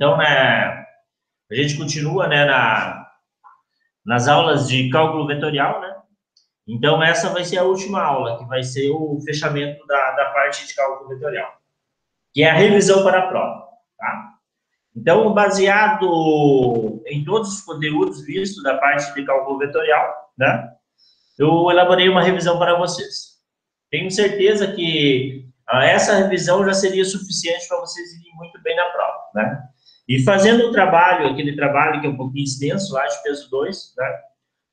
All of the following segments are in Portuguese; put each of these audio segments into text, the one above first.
Então, né, a gente continua, né, nas aulas de cálculo vetorial, né? Então, essa vai ser a última aula, que vai ser o fechamento da parte de cálculo vetorial, que é a revisão para a prova, tá? Então, baseado em todos os conteúdos vistos da parte de cálculo vetorial, né, eu elaborei uma revisão para vocês. Tenho certeza que essa revisão já seria suficiente para vocês irem muito bem na prova, né? E fazendo o trabalho, aquele trabalho que é um pouquinho extenso, lá de peso 2, né,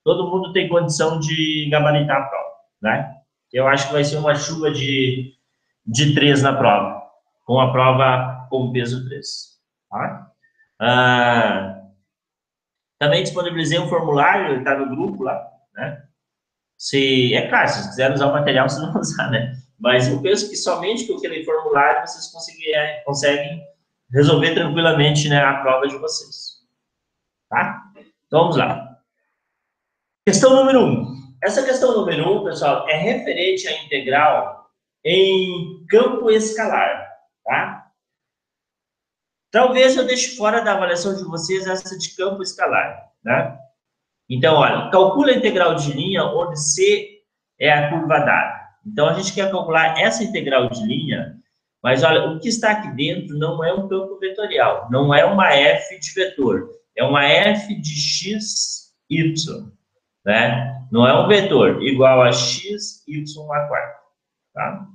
todo mundo tem condição de gabaritar a prova, né? Eu acho que vai ser uma chuva de 3 na prova, com a prova com peso 3. Tá? Também disponibilizei um formulário, está no grupo lá, né? É claro, se vocês quiserem usar o material, vocês vão usar, né? Mas eu penso que somente com aquele formulário vocês conseguem resolver tranquilamente, né, a prova de vocês. Tá? Então, vamos lá. Questão número 1. Essa questão número 1, pessoal, é referente à integral em campo escalar, tá? Talvez eu deixe fora da avaliação de vocês essa de campo escalar, né? Então, olha, calcula a integral de linha onde C é a curva dada. Então, a gente quer calcular essa integral de linha, mas olha, o que está aqui dentro não é um campo vetorial, não é uma f de vetor, é uma f de x, y, né? Não é um vetor igual a x, y a quarta, tá?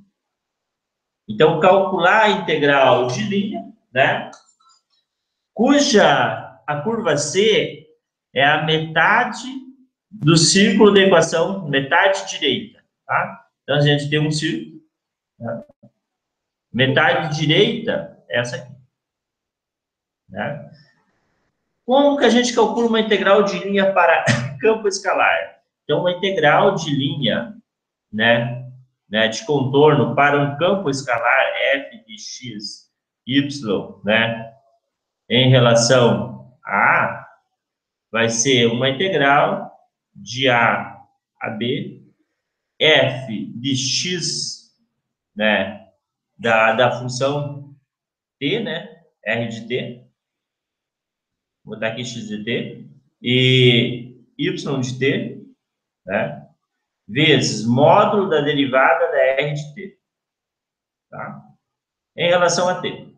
Então, calcular a integral de linha, né, cuja a curva C é a metade do círculo da equação, metade direita, tá? Então, a gente tem um círculo, né? Metade direita é essa aqui, né? Como que a gente calcula uma integral de linha para campo escalar? Então, uma integral de linha, né, de contorno para um campo escalar f de x, y, né, em relação a A, vai ser uma integral de A a B, f de x, né, da função t, né, r de t, vou botar aqui x de t, e y de t, né, vezes módulo da derivada da r de t, tá? Em relação a t.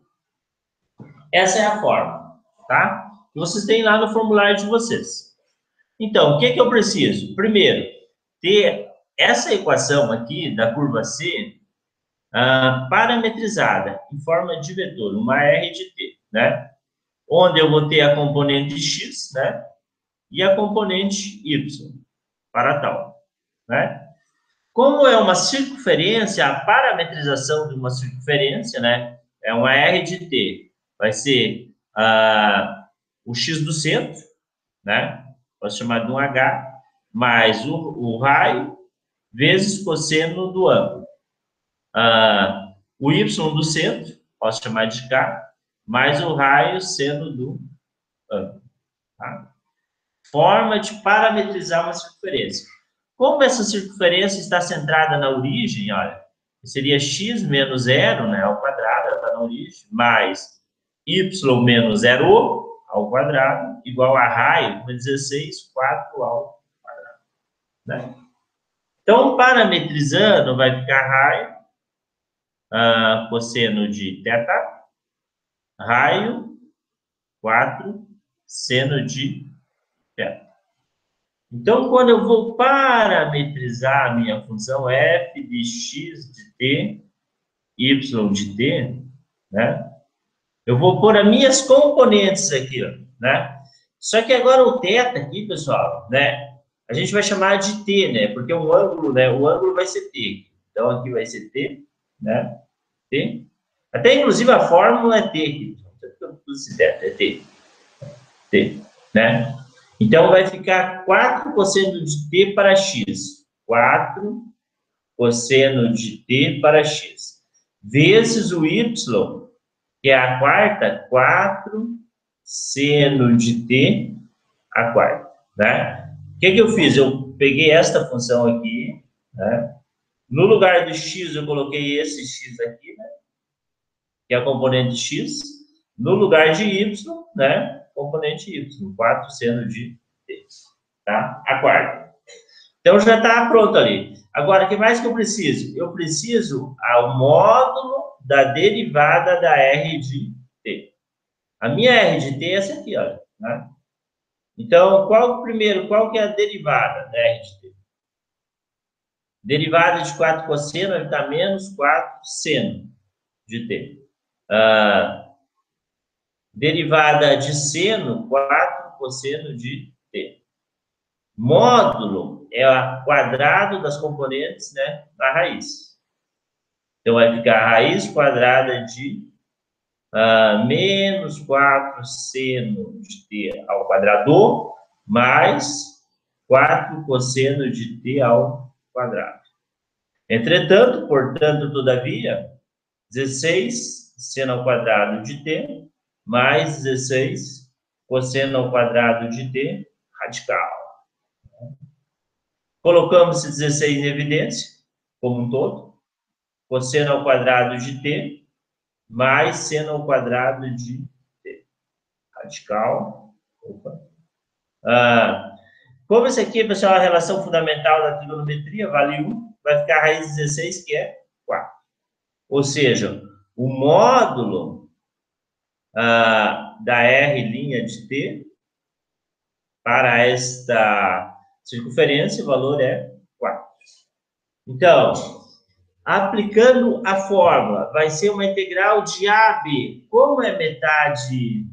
Essa é a forma, tá? Que vocês têm lá no formulário de vocês. Então, o que que eu preciso? Primeiro, ter essa equação aqui da curva C parametrizada em forma de vetor, uma r de t, né? Onde eu vou ter a componente x, né? E a componente y, para tal, né? Como é uma circunferência, a parametrização de uma circunferência, né? É uma r de t, vai ser o x do centro, né? Posso chamar de um h, mais o raio, vezes cosseno do ângulo. O y do centro, posso chamar de k, mais o raio seno do ângulo. Tá? Forma de parametrizar uma circunferência. Como essa circunferência está centrada na origem, olha, seria x menos 0, né, ao quadrado, ela está na origem, mais y menos 0 ao quadrado, igual a raio, 16, 4 ao quadrado, né? Então, parametrizando, vai ficar raio, cosseno de θ, raio, 4, seno de θ. Então, quando eu vou parametrizar a minha função f de x de t, y de t, né? Eu vou pôr as minhas componentes aqui, ó, né? Só que agora o θ aqui, pessoal, né? A gente vai chamar de t, né? Porque o ângulo, né? O ângulo vai ser t. Então, aqui vai ser t, né? T. Até, inclusive, a fórmula é t aqui. É t. T, né? Então, vai ficar 4 cosseno de t para x. 4 cosseno de t para x. Vezes o y, que é a quarta, 4 seno de t a quarta, né? O que que eu fiz? Eu peguei esta função aqui, né? No lugar do x, eu coloquei esse x aqui, né? Que é a componente de x, no lugar de y, né, componente y, 4 seno de t, tá? A quarta. Então, já está pronto ali. Agora, o que mais que eu preciso? Eu preciso ao módulo da derivada da r de t. A minha r de t é essa aqui, olha, né? Então, qual que é a derivada da r de t? Derivada de 4 cosseno vai dar menos 4 seno de t. Derivada de seno, 4 cosseno de t. Módulo é o quadrado das componentes, né, da raiz. Então, vai ficar a raiz quadrada de menos 4 seno de t ao quadrado, mais 4 cosseno de t ao quadrado. Entretanto, portanto, todavia, 16 seno ao quadrado de t, mais 16 cosseno ao quadrado de t radical. Colocamos esse 16 em evidência, como um todo. Cosseno ao quadrado de t, mais seno ao quadrado de t. Radical. Como esse aqui, pessoal, a relação fundamental da trigonometria, vale 1, vai ficar a raiz de 16, que é 4. Ou seja, o módulo da r' de t para esta circunferência, o valor é 4. Então, aplicando a fórmula, vai ser uma integral de AB. Como é metade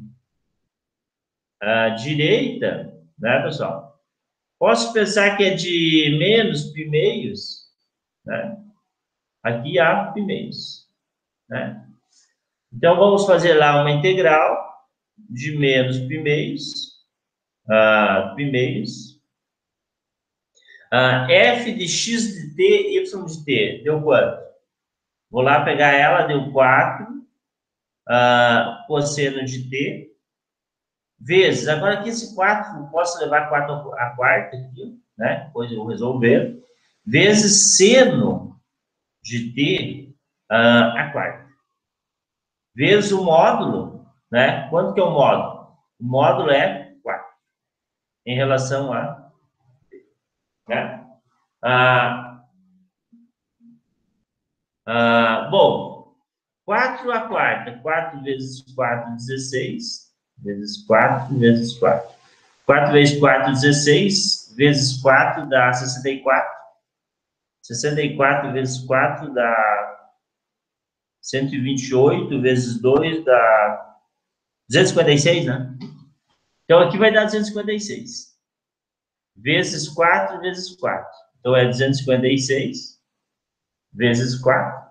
direita, né, pessoal? Posso pensar que é de menos π meios, né? Aqui há π meios, né? Então, vamos fazer lá uma integral de menos π meios, f de x de t, y de t, deu quanto? Vou lá pegar ela, deu 4, cosseno de t, vezes, agora aqui esse 4, posso levar 4 a quarta aqui, né? Depois eu vou resolver, vezes seno de t a quarta. Vezes o módulo, né? Quanto que é o módulo? O módulo é 4, em relação a t, né? Bom, 4 a quarta, 4 vezes 4, 16, vezes 4, vezes 4. 4 vezes 4, 16, vezes 4 dá 64. 64 vezes 4 dá 128, vezes 2 dá 256, né? Então, aqui vai dar 256. Vezes 4, vezes 4. Então, é 256 vezes 4,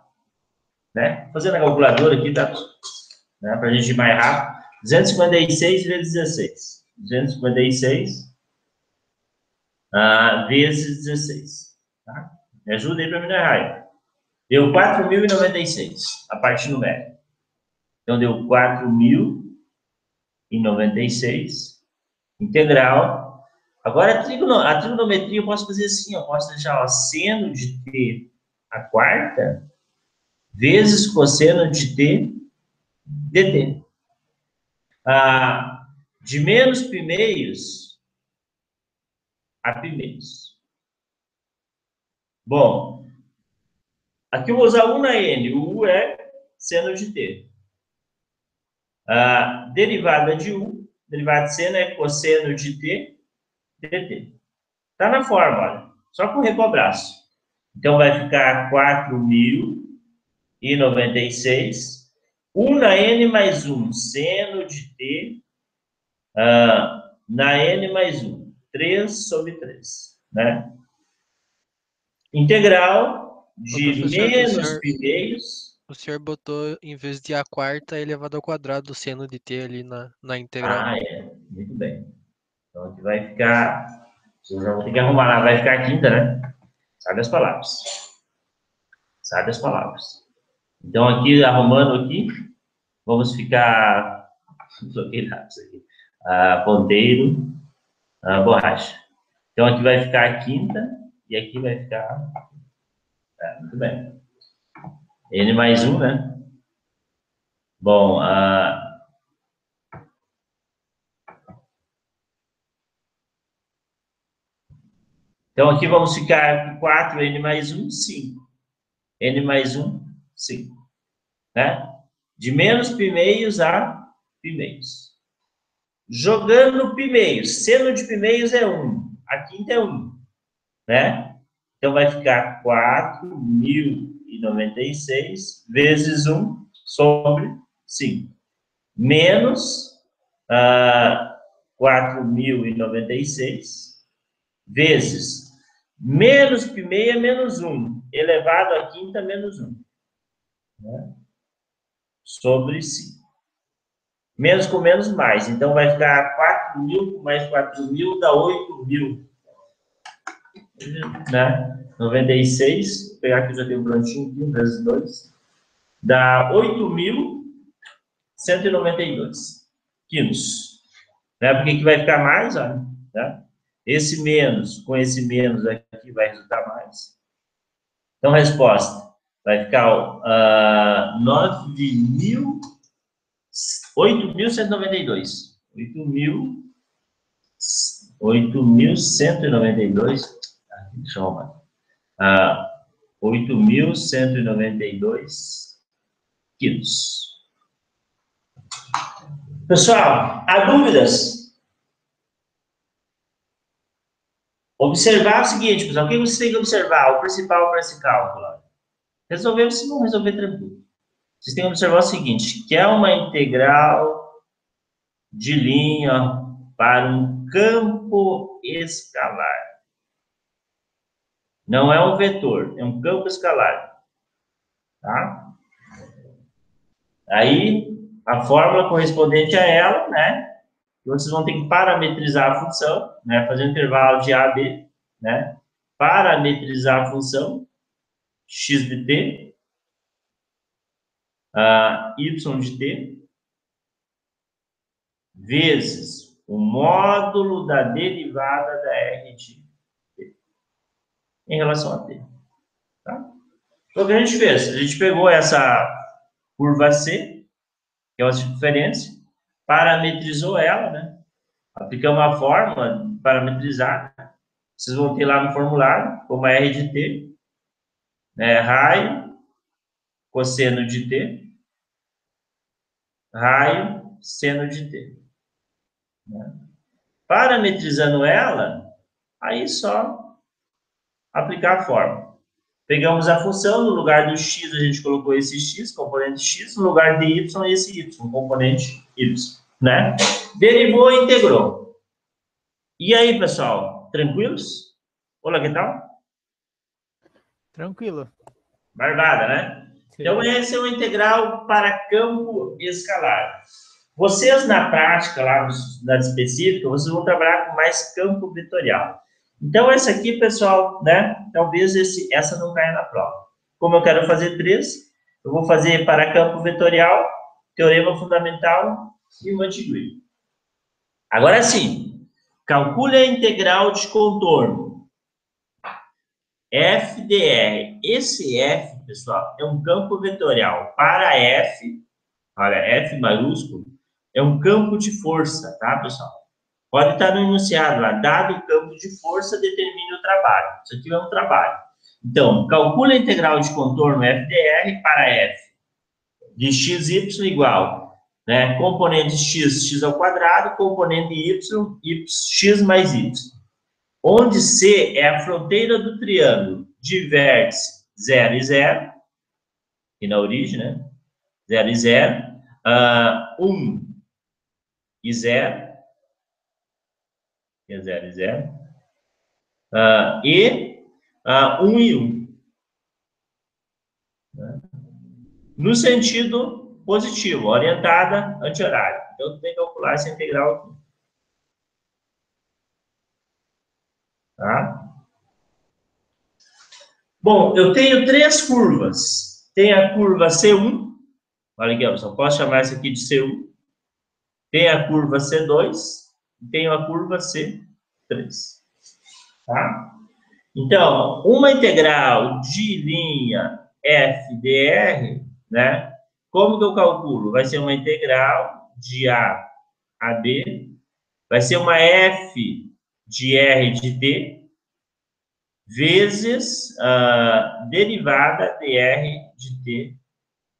né? Fazendo a calculadora aqui, tá? Né? Para a gente ir mais rápido. 256 vezes 16. 256 vezes 16. Tá? Me ajuda aí para me dar raiva. Deu 4.096, a parte numérica. Então, deu 4.096, integral. Agora, a trigonometria eu posso fazer assim, eu posso deixar, ó, seno de t a quarta vezes cosseno de t dt. De menos π meios a π meios. Bom, aqui eu vou usar U na N. O U é seno de t. Derivada de U, derivada de seno é cosseno de t dt. Está na forma, olha. Só correr com o braço. Então, vai ficar 4.096. 1 na N mais 1, seno de t na N mais 1. 3 sobre 3, né? Integral de menos π meios. O senhor botou, em vez de a quarta, elevado ao quadrado do seno de t ali na integral. Muito bem. Então, aqui vai ficar... Vocês vão ter que arrumar lá. Vai ficar a quinta, né? Sabe as palavras. Sabe as palavras. Então, aqui, arrumando aqui, vamos ficar... Bloqueei lápis aqui. Ponteiro, borracha. Então, aqui vai ficar a quinta e aqui vai ficar... muito bem. N mais 1, né? Bom, Então, aqui vamos ficar com 4n mais 1, 5. n mais 1, 5. Né? De menos π-meios a π-meios. Jogando π-meios. Seno de π-meios é 1. A quinta é 1. Né? Então, vai ficar 4.096 vezes 1 sobre 5. Menos 4.096 vezes menos π-meio é menos 1, elevado à quinta menos 1. Né? Sobre 5. Menos com menos mais. Então, vai ficar 4.000 mais 4.000 dá 8.000. Né? 96. Vou pegar aqui, já tem um prontinho aqui, 1 vezes 2. Dá 8.192 quilos. Né? Por que vai ficar mais? Olha, né? Esse menos com esse menos aqui vai resultar mais. Então, resposta vai ficar 8.192. 8.192. Deixa eu arrumar. 8.192 quilos. Pessoal, há dúvidas? Observar o seguinte, pessoal. O que você tem que observar? O principal para esse cálculo. Resolver, se não resolver, tranquilo. Vocês têm que observar o seguinte, que é uma integral de linha para um campo escalar. Não é um vetor, é um campo escalar. Tá? Aí, a fórmula correspondente a ela, né? Vocês vão ter que parametrizar a função, né? Fazer um intervalo de A a B, né? Parametrizar a função x de t, y de t, vezes o módulo da derivada da r de t em relação a t. Tá? Então, o que a gente fez? A gente pegou essa curva C, que é uma circunferência, parametrizou ela, né? Aplicamos a fórmula de parametrizar. Vocês vão ter lá no formulário, como r de t, né? Raio, cosseno de t, raio, seno de t. Né? Parametrizando ela, aí só aplicar a fórmula. Pegamos a função, no lugar do x a gente colocou esse x, componente x, no lugar de y, esse y, componente y. Né? Derivou e integrou. E aí, pessoal, tranquilos? Olá, que tal? Tranquilo. Barbada, né? Sim. Então, esse é o integral para campo escalar. Vocês, na prática, lá na específica, vocês vão trabalhar com mais campo vetorial. Então, essa aqui, pessoal, né? Talvez essa não caia na prova. Como eu quero fazer 3, eu vou fazer para campo vetorial, teorema fundamental e uma degree. Agora sim, calcule a integral de contorno. F de R. Esse F, pessoal, é um campo vetorial. Para F, olha, F maiúsculo, é um campo de força, tá, pessoal? Pode estar no enunciado lá, dado o campo de força, determine o trabalho. Isso aqui é um trabalho. Então, calcule a integral de contorno f de R para f de xy igual, né? Componente x, x ao quadrado, componente y, x mais y. Onde C é a fronteira do triângulo de vértice 0 e 0, e na origem, né? 0 e 0, 1 e 0, que é 0 e 0, e 1 e 1. Né? No sentido positivo, orientada anti-horário. Então, tu tem que calcular essa integral aqui. Tá? Bom, eu tenho 3 curvas. Tem a curva C1, olha aqui, eu só posso chamar essa aqui de C1. Tem a curva C2 e tem a curva C3. Tá? Então, uma integral de linha f de r, né? Como que eu calculo? Vai ser uma integral de A a B, vai ser uma f de r de t, vezes derivada de R de T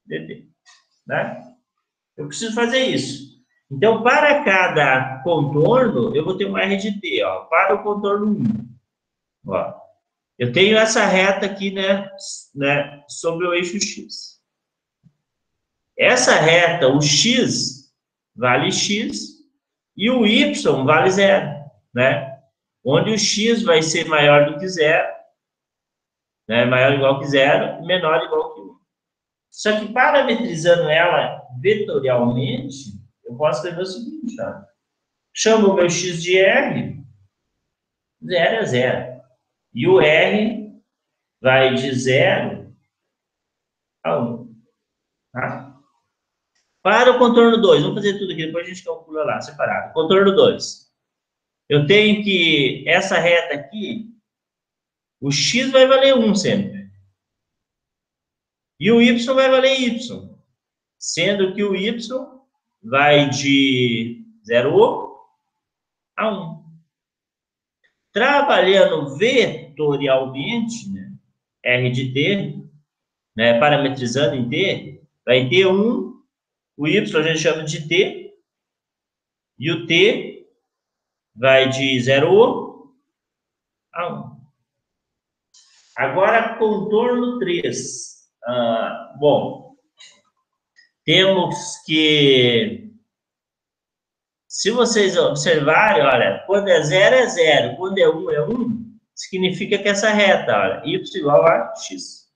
dt. Né? Eu preciso fazer isso. Então, para cada contorno, eu vou ter um R de T. Ó, para o contorno 1. Ó, eu tenho essa reta aqui, né, sobre o eixo X. Essa reta, o X vale X e o Y vale 0, né? Onde o X vai ser maior do que 0, né? Maior ou igual que 0, menor ou igual que 1. Só que parametrizando ela vetorialmente, eu posso escrever o seguinte, ó. Chamo o meu X de R, 0 é 0. E o R vai de 0 a 1. Tá? Para o contorno 2, vamos fazer tudo aqui, depois a gente calcula lá, separado. Contorno 2. Eu tenho que, essa reta aqui, o X vai valer 1 sempre. E o Y vai valer Y. Sendo que o Y vai de 0 a 1. Trabalhando vetorialmente, né, R de T, né, parametrizando em T, vai ter 1, o Y a gente chama de T, e o T vai de 0 a 1. Agora, contorno 3. Bom, temos que, se vocês observarem, olha, quando é 0 é 0, quando é 1 é 1, significa que essa reta, olha, y igual a x.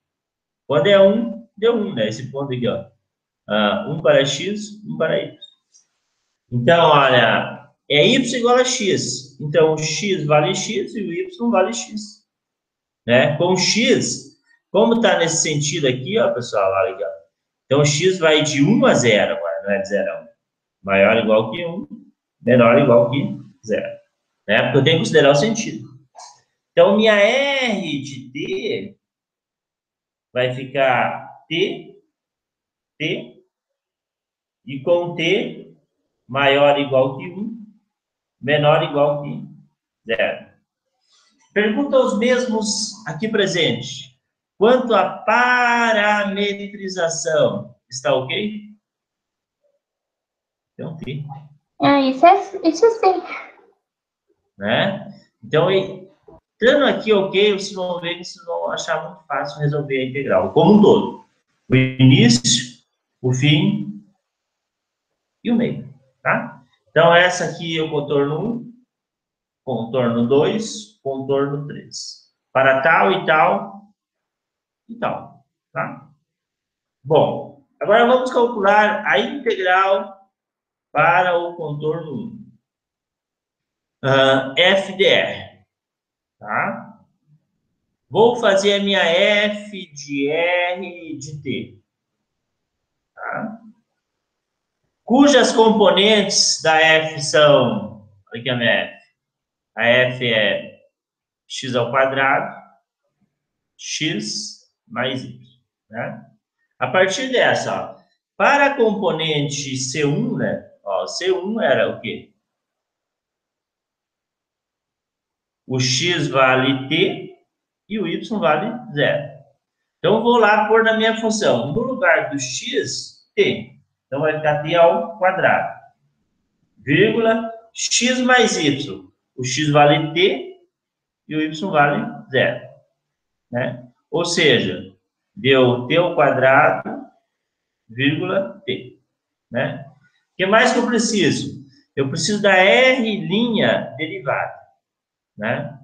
Quando é 1, deu 1, né? Esse ponto aqui, ó. 1 para x, 1 para y. Então, olha, é y igual a x. Então, o x vale x e o y vale x. Né? Com o x, como está nesse sentido aqui, ó, pessoal, olha aqui, ó. Então, o x vai de 1 a 0, agora, não é de 0 a 1. Maior ou igual que 1, menor ou igual que 0. Né? Porque eu tenho que considerar o sentido. Então, minha R de T vai ficar T, T, e com T maior ou igual que 1, menor ou igual que 0. Pergunta aos mesmos aqui presentes. Quanto à parametrização, está ok? Então, T. Isso sim. Né? Então, estando aqui ok, vocês vão ver que vocês vão achar muito fácil resolver a integral, como um todo. O início, o fim e o meio. Tá? Então, essa aqui é o contorno 1, contorno 2, contorno 3. Para tal e tal e tal. Tá? Bom, agora vamos calcular a integral para o contorno 1. F de R. Tá? Vou fazer a minha F de R de T. Tá? Cujas componentes da F são... Olha aqui a minha F. A F é x ao quadrado, x mais y. Né? A partir dessa, ó, para a componente C1, né? Ó, C1 era o quê? O x vale t e o y vale 0. Então, eu vou lá pôr na minha função. No lugar do x, t. Então, vai ficar t ao quadrado. Vírgula, x mais y. O x vale t e o y vale 0. Né? Ou seja, deu t ao quadrado, vírgula, t. Né? O que mais que eu preciso? Eu preciso da R' derivada. Né?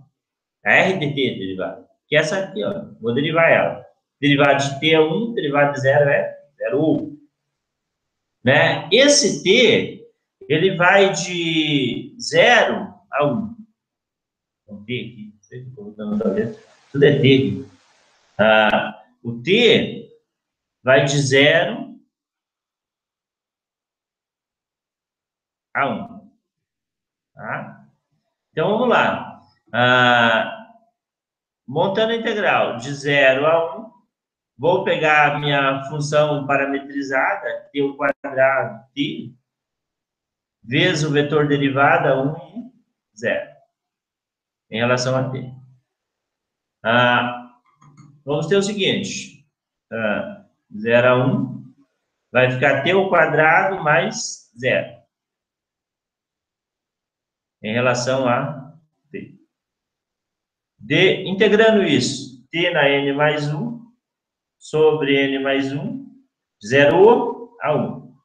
A R de t derivada. Que é essa aqui, ó. Vou derivar ela. Derivada de t é 1, derivada de 0 é 0,1. Né? Esse t, ele vai de 0 a 1. Então, t aqui. Não sei se estou botando outra vez. Tudo é t aqui. O t vai de 0 a 1. Tá? Então, vamos lá. Montando a integral de 0 a 1, vou pegar a minha função parametrizada, t ao quadrado, t, vezes o vetor derivada 1 e 0, em relação a t. Vamos ter o seguinte, 0 a 1, vai ficar t ao quadrado mais 0, em relação a t. Integrando isso, t na n mais 1, sobre n mais 1, 0 a 1.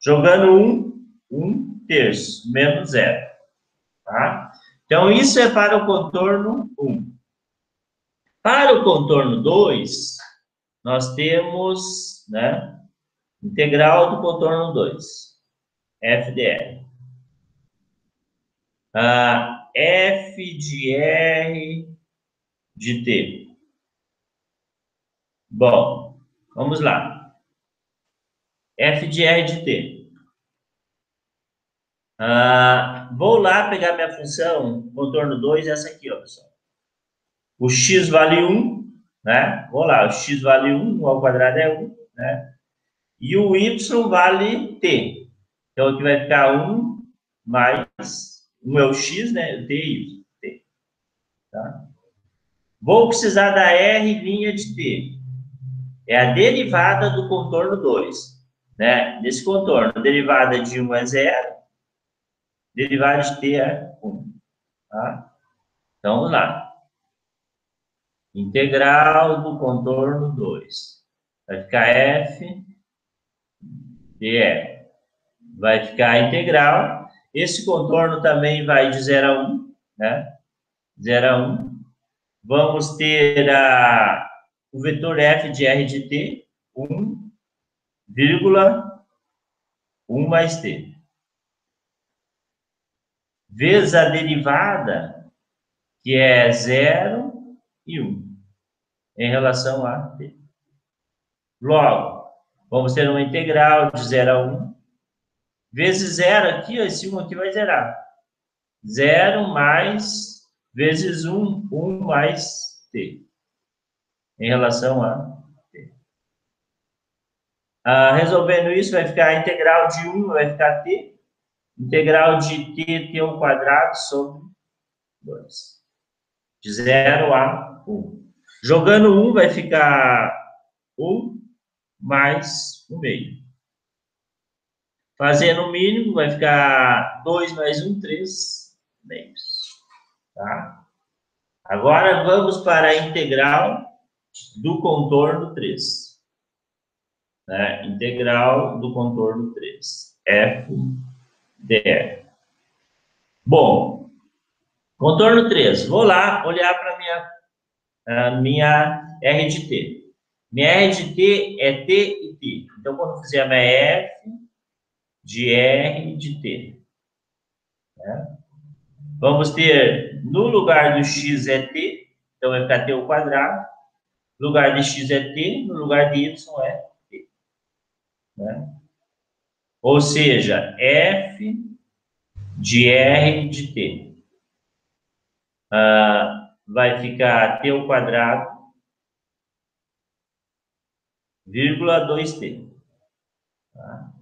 Jogando 1 terço, menos 0. Tá? Então, isso é para o contorno 1. Para o contorno 2, nós temos, né, integral do contorno 2, f de r. F de r de t. Bom, vamos lá. F de r de t. Vou lá pegar minha função, contorno 2, essa aqui, ó, pessoal. O x vale 1, né? Vou lá, o x vale 1, 1 ao quadrado é 1, né? E o y vale t. Então, aqui vai ficar 1 mais 1 é o x, né? T e y. T. Tá? Vou precisar da r' de t. É a derivada do contorno 2. Né? Nesse contorno, a derivada de 1 é 0, derivada de t é 1. Tá? Então, vamos lá. Integral do contorno 2. Vai ficar f dr. Vai ficar integral. Esse contorno também vai de 0 a 1, né? 0 a 1. Vamos ter o vetor f de r de t, 1, 1 mais t. Vezes a derivada, que é 0 e 1, em relação a t. Logo, vamos ter uma integral de 0 a 1, vezes 0 aqui, esse 1 aqui vai zerar. 0 mais, vezes 1, 1 mais t, em relação a t. Resolvendo isso, vai ficar a integral de 1, vai ficar t, integral de t ao quadrado sobre 2. De 0 a 1. Jogando 1, vai ficar 1 mais 1 meio. Fazendo o mínimo, vai ficar 2 mais 1, 3 meios. Tá? Agora, vamos para a integral do contorno 3. Né? Integral do contorno 3. F dr. Bom, contorno 3. Vou lá olhar para a minha R de t. Minha R de t é t e t. Então, quando fizer a minha F de R de t. Né? Vamos ter, no lugar do x é t, então vai ficar t ao quadrado. No lugar de x é t, no lugar de y é t. Né? Ou seja, f de r de t. Vai ficar t ao quadrado, vírgula 2t. Tá?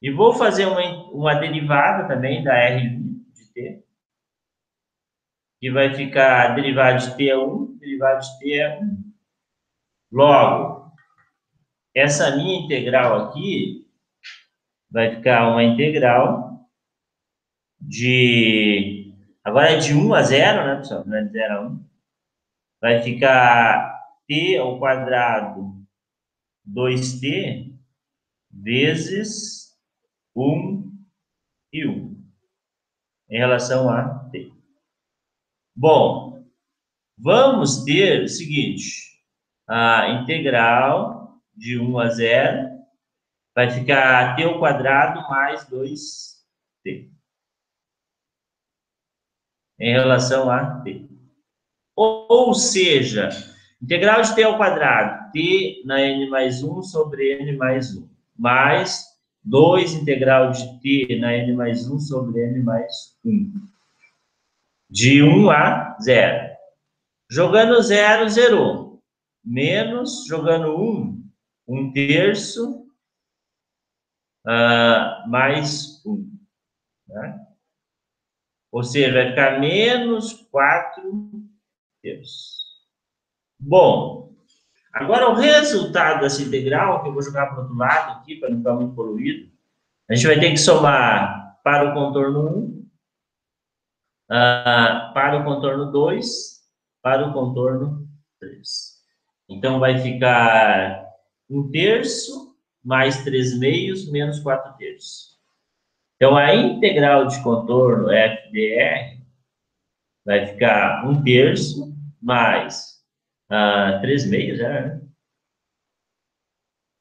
E vou fazer uma derivada também da r de t, que vai ficar derivada de t é 1, derivada de t é 1. Logo, essa minha integral aqui vai ficar uma integral de... Agora é de 1 a 0, né, pessoal? Não é de 0 a 1. Vai ficar t ao quadrado 2t vezes 1 e 1 em relação a t. Bom, vamos ter o seguinte, a integral de 1 a 0 vai ficar t ao quadrado mais 2t em relação a t. Ou seja, integral de t ao quadrado, t na n mais 1 sobre n mais 1, mais 2 integral de t na n mais 1 sobre n mais 1. De 1 a 0. Jogando 0, zerou. Menos, jogando 1, 1 terço, mais 1. Né? Ou seja, vai ficar menos 4 terços. Bom, agora o resultado dessa integral, que eu vou jogar para o outro lado aqui, para não ficar muito poluído, a gente vai ter que somar para o contorno 1, para o contorno 2, para o contorno 3. Então, vai ficar 1/3 mais 3/2 menos 4/3. Então, a integral de contorno FDR vai ficar 1/3 mais 3/2, né?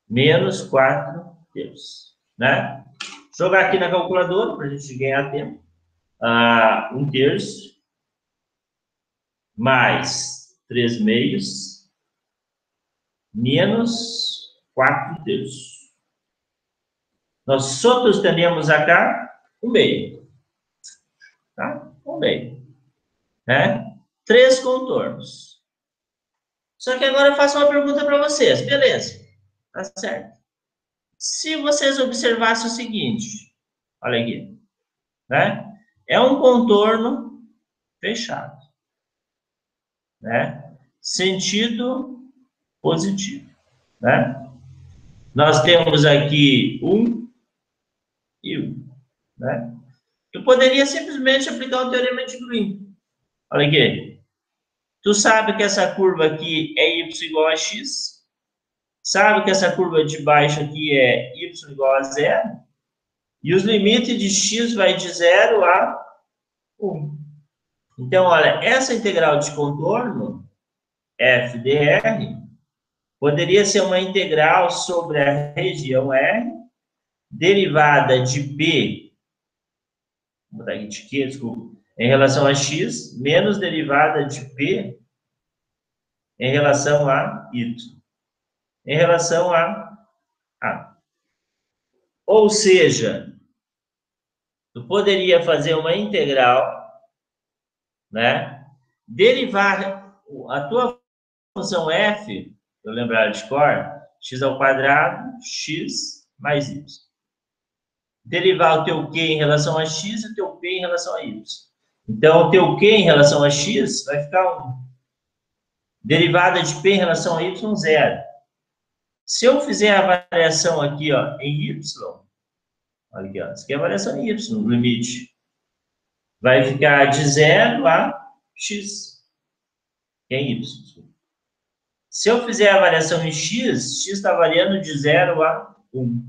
Menos 4/3, né? Jogar aqui na calculadora para a gente ganhar tempo. 1/3 mais 3/2 menos 4/3. Nós outros temos acá 1/2, tá? 1/2, né? 3 contornos. Só que agora eu faço uma pergunta para vocês, beleza? Tá certo. Se vocês observassem o seguinte, olha aqui, né? É um contorno fechado, né? Sentido positivo, né? Nós temos aqui 1 e 1, né? Tu poderia simplesmente aplicar o teorema de Green. Olha aqui. Tu sabe que essa curva aqui é y igual a x. Sabe que essa curva de baixo aqui é y igual a 0. E os limites de x vai de 0 a 1. Então, olha, essa integral de contorno, FDR, poderia ser uma integral sobre a região R, derivada de B, vou botar aqui de Q, desculpa, em relação a x, menos derivada de P em relação a y, em relação a A. Ou seja, tu poderia fazer uma integral, né? Derivar a tua função f, eu lembrar de cor, x ao quadrado, x mais y. Derivar o teu q em relação a x e o teu p em relação a y. Então, o teu q em relação a x vai ficar 1. Derivada de p em relação a y, 0. Se eu fizer a variação aqui, ó, em y, olha aqui, ó, isso aqui é a variação em y, no limite. Vai ficar de 0 a x, que é y. Se eu fizer a variação em x, x está variando de 0 a 1.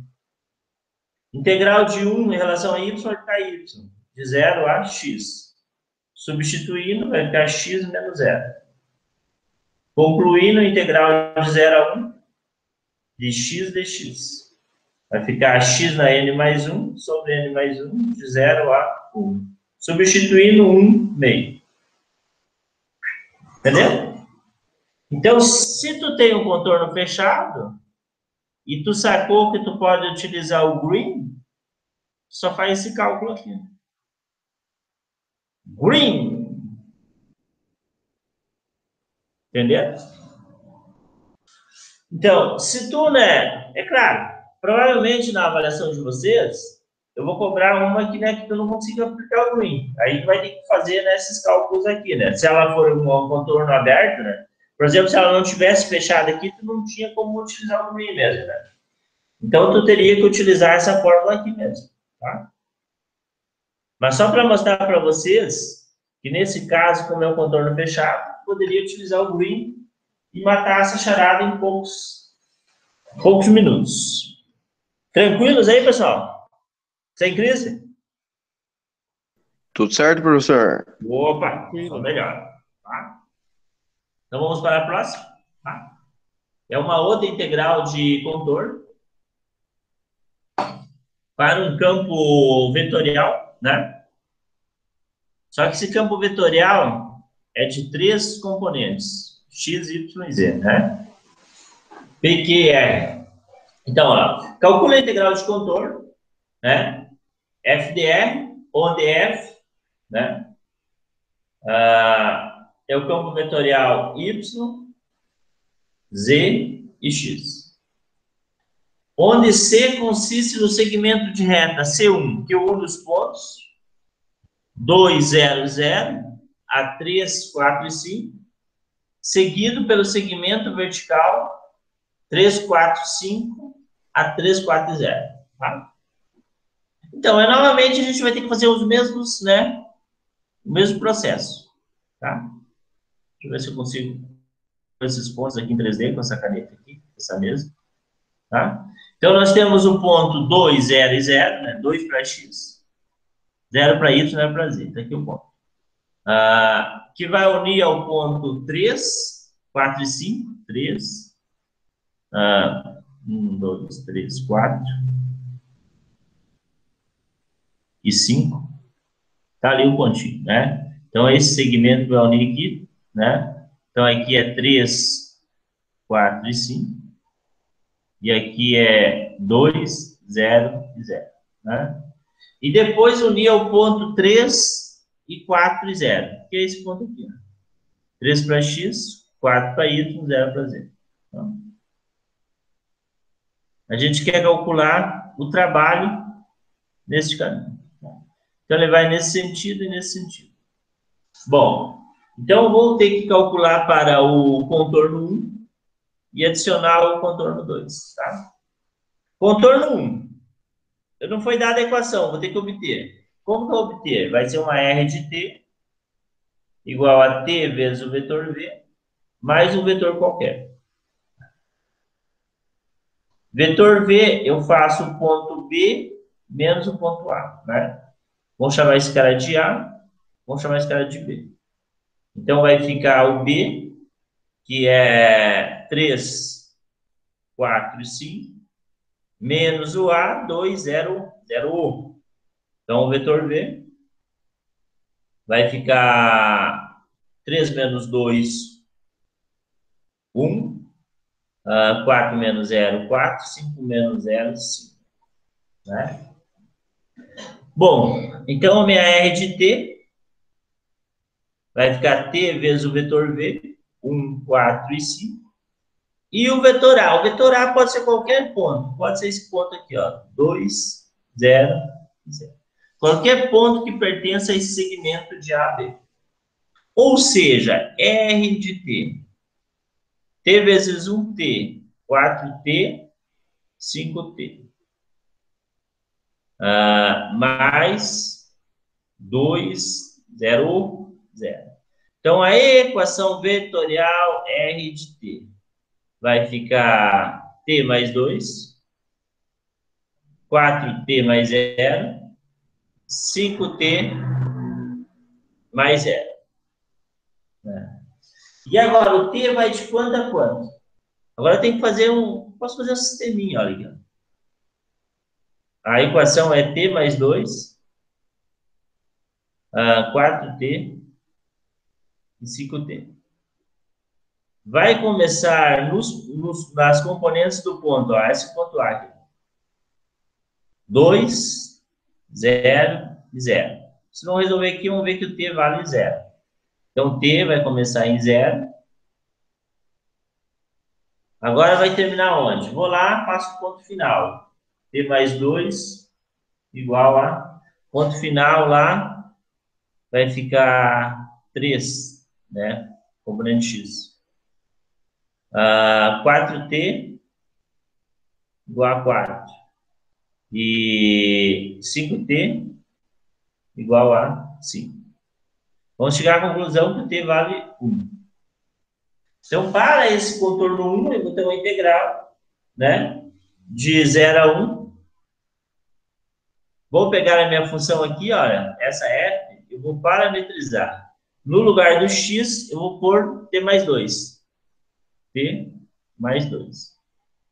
Integral de 1 em relação a y vai ficar y, de 0 a x. Substituindo, vai ficar x menos 0. Concluindo, integral de 0 a 1, de x dx. Vai ficar x na n mais 1, sobre n mais 1, de 0 a 1. Substituindo 1 meio. Entendeu? Então, se tu tem um contorno fechado, e tu sacou que tu pode utilizar o Green, só faz esse cálculo aqui. Green. Entendeu? Então, se tu, né, é claro, provavelmente na avaliação de vocês, eu vou cobrar uma que, né, que tu não consiga aplicar o Green. Aí tu vai ter que fazer, né, esses cálculos aqui, né? Se ela for um contorno aberto, né? Por exemplo, se ela não tivesse fechado aqui, tu não tinha como utilizar o Green mesmo, né? Então, tu teria que utilizar essa fórmula aqui mesmo, tá? Mas só para mostrar para vocês que, nesse caso, como é um contorno fechado, poderia utilizar o Green e matar essa charada em poucos minutos. Tranquilos aí, pessoal? Sem crise? Tudo certo, professor? Opa, então melhor. Tá? Então, vamos para a próxima. Tá? É uma outra integral de contorno para um campo vetorial, né? Só que esse campo vetorial é de 3 componentes, x, y e z, né? P, Q, R. Então, ó, calcula a integral de contorno, né? FDR, onde F, né? É o campo vetorial y, z e x. Onde C consiste no segmento de reta C1, que une os pontos 2, 0, 0, a 3, 4 e 5. seguido pelo segmento vertical 345 a 340, tá? Então, novamente, a gente vai ter que fazer os mesmos, né? O mesmo processo, tá? Deixa eu ver se eu consigo esses pontos aqui em 3D com essa caneta aqui, essa mesa, tá? Então, nós temos o ponto 2, 0 e 0, né? 2 para x, 0 para y, 0 para z. Tá aqui o ponto. Que vai unir ao ponto 3, 4 e 5. 3, 1, 2, 3, 4 e 5. Tá ali o pontinho, né? Então, esse segmento vai unir aqui, né? Então, aqui é 3, 4 e 5. E aqui é 2, 0 e 0, né? E depois unir ao ponto 3 e 4 e 0, que é esse ponto aqui, né? 3 para x, 4 para y, 0 para z. Então, a gente quer calcular o trabalho nesse caminho. Então, ele vai nesse sentido e nesse sentido. Bom, então eu vou ter que calcular para o contorno 1 e adicionar o contorno 2, tá? Contorno 1. Eu não foi dada a equação, vou ter que obter. Como que eu vou obter? Vai ser uma R de t igual a t vezes o vetor v mais um vetor qualquer. Vetor v, eu faço o ponto B menos o ponto A, né? Vamos chamar esse cara de A, vamos chamar esse cara de B. Então, vai ficar o B, que é 3, 4 e 5, menos o A, 2, 0, 0, 1. Então, o vetor V vai ficar 3 menos 2, 1. 4 menos 0, 4. 5 menos 0, 5. Né? Bom, então a minha R de t vai ficar t vezes o vetor v, 1, 4 e 5. E o vetor A? O vetor A pode ser qualquer ponto. Pode ser esse ponto aqui, ó, 2, 0, 0. Qualquer ponto que pertença a esse segmento de A a B. Ou seja, R de t. T vezes 1t, 4t, 5t. Mais 2, 0, 0. Então, a equação vetorial R de t vai ficar t mais 2, 4t mais 0, 5t mais 0. Né? E agora, o t vai de quanto a quanto? Agora eu tenho que fazer posso fazer um sisteminha, olha aqui. A equação é t mais 2, 4t e 5t. Vai começar nas componentes do ponto, ó, esse ponto A aqui. 2, 0 e 0. Se não resolver aqui, vamos ver que o t vale 0. Então, t vai começar em 0. Agora vai terminar onde? Vou lá, faço o ponto final. T mais 2 igual a... Ponto final lá vai ficar 3, né? Componente x. 4t igual a 4. E 5t igual a 5. Vamos chegar à conclusão que o t vale 1. Então, para esse contorno 1, eu vou ter uma integral, né? De 0 a 1. Vou pegar a minha função aqui, olha, essa f, eu vou parametrizar. No lugar do x, eu vou pôr t mais 2. T mais 2.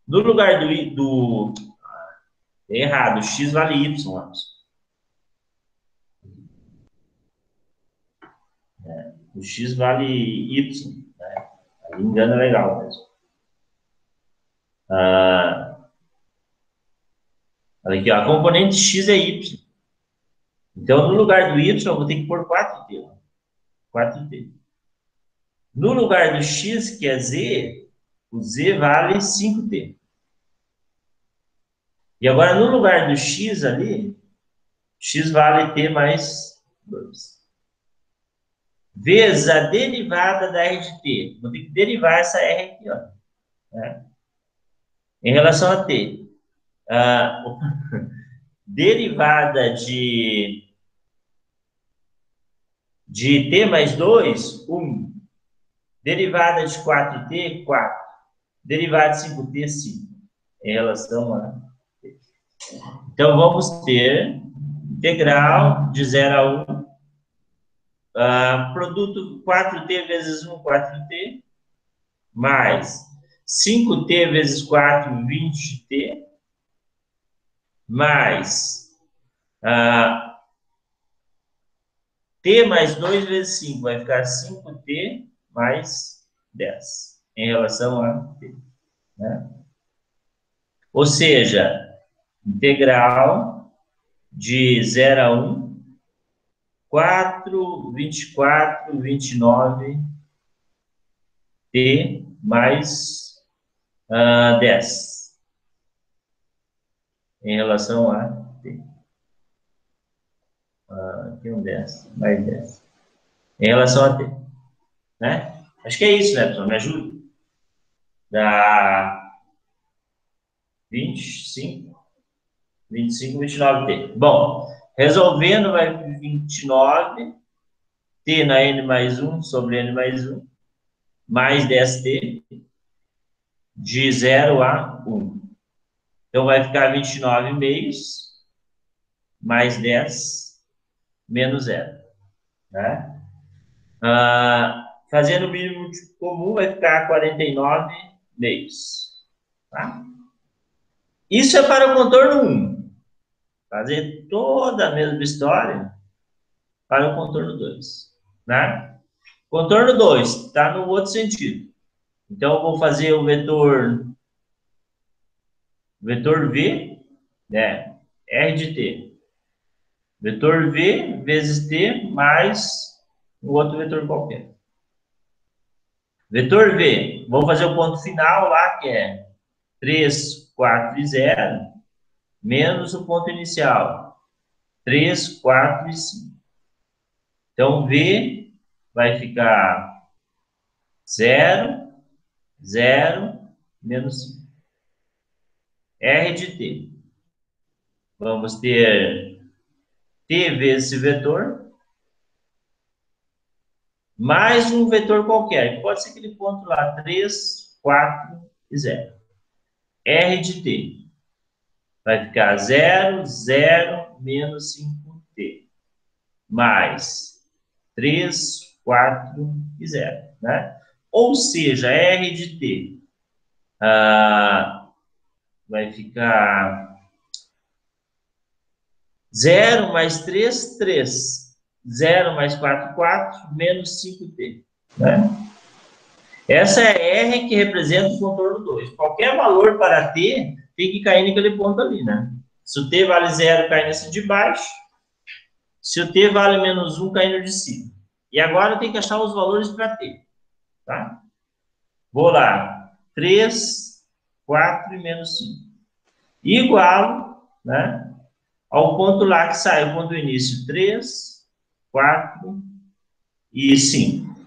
No lugar errado, x vale y, vamos. O x vale y, né? Ali engano é legal mesmo. Olha aqui, ó, a componente x é y. Então, no lugar do y, eu vou ter que pôr 4t. 4t. No lugar do x, que é z, o z vale 5t. E agora, no lugar do x ali, x vale t mais 2. vezes a derivada da R de t. Vou ter que derivar essa R aqui, ó. Né? Em relação a t. Derivada de t mais 2, 1. Derivada de 4t, 4. Derivada de 5t, 5. Em relação a t. Então, vamos ter integral de 0 a 1. Produto 4t vezes 1, 4t. Mais 5t vezes 4, 20t. Mais t mais 2 vezes 5. Vai ficar 5t mais 10. Em relação a t. Né? Ou seja, integral de 0 a 1, 4, 24, 29, t mais 10. Em relação a t. Aqui um 10, mais 10. Em relação a t. Né? Acho que é isso, né, pessoal? Me ajuda. Dá 25, 29t. Bom, resolvendo vai 29, t na n mais 1 sobre n mais 1, mais 10t, de 0 a 1. Então, vai ficar 29 meios, mais 10, menos 0. Né? Fazendo o mínimo comum, vai ficar 49 meios. Tá? Isso é para o contorno 1. Fazer toda a mesma história para o contorno 2. Né? Contorno 2 está no outro sentido. Então, eu vou fazer o vetor V, né? R de t. Vetor V vezes t mais um outro vetor qualquer. Vetor V, vou fazer o ponto final lá, que é 3, 4 e 0, menos o ponto inicial, 3, 4 e 5. Então, V vai ficar 0, 0, menos 5. R de t. Vamos ter t vezes esse vetor, mais um vetor qualquer. Pode ser aquele ponto lá, 3, 4 e 0. R de t. Vai ficar 0, 0, menos 5t. Mais 3, 4 e 0. Né? Ou seja, R de t vai ficar 0 mais 3, 3. 0 mais 4, 4, menos 5t. Né? Essa é R que representa o contorno 2. Qualquer valor para t tem que cair naquele ponto ali, né? Se o t vale 0, cai nesse de baixo. Se o t vale menos 1, cai no de cima. E agora eu tenho que achar os valores para t. Tá? Vou lá. 3, 4 e menos 5. Igual, né, ao ponto lá que sai, o ponto do início, 3, 4 e 5.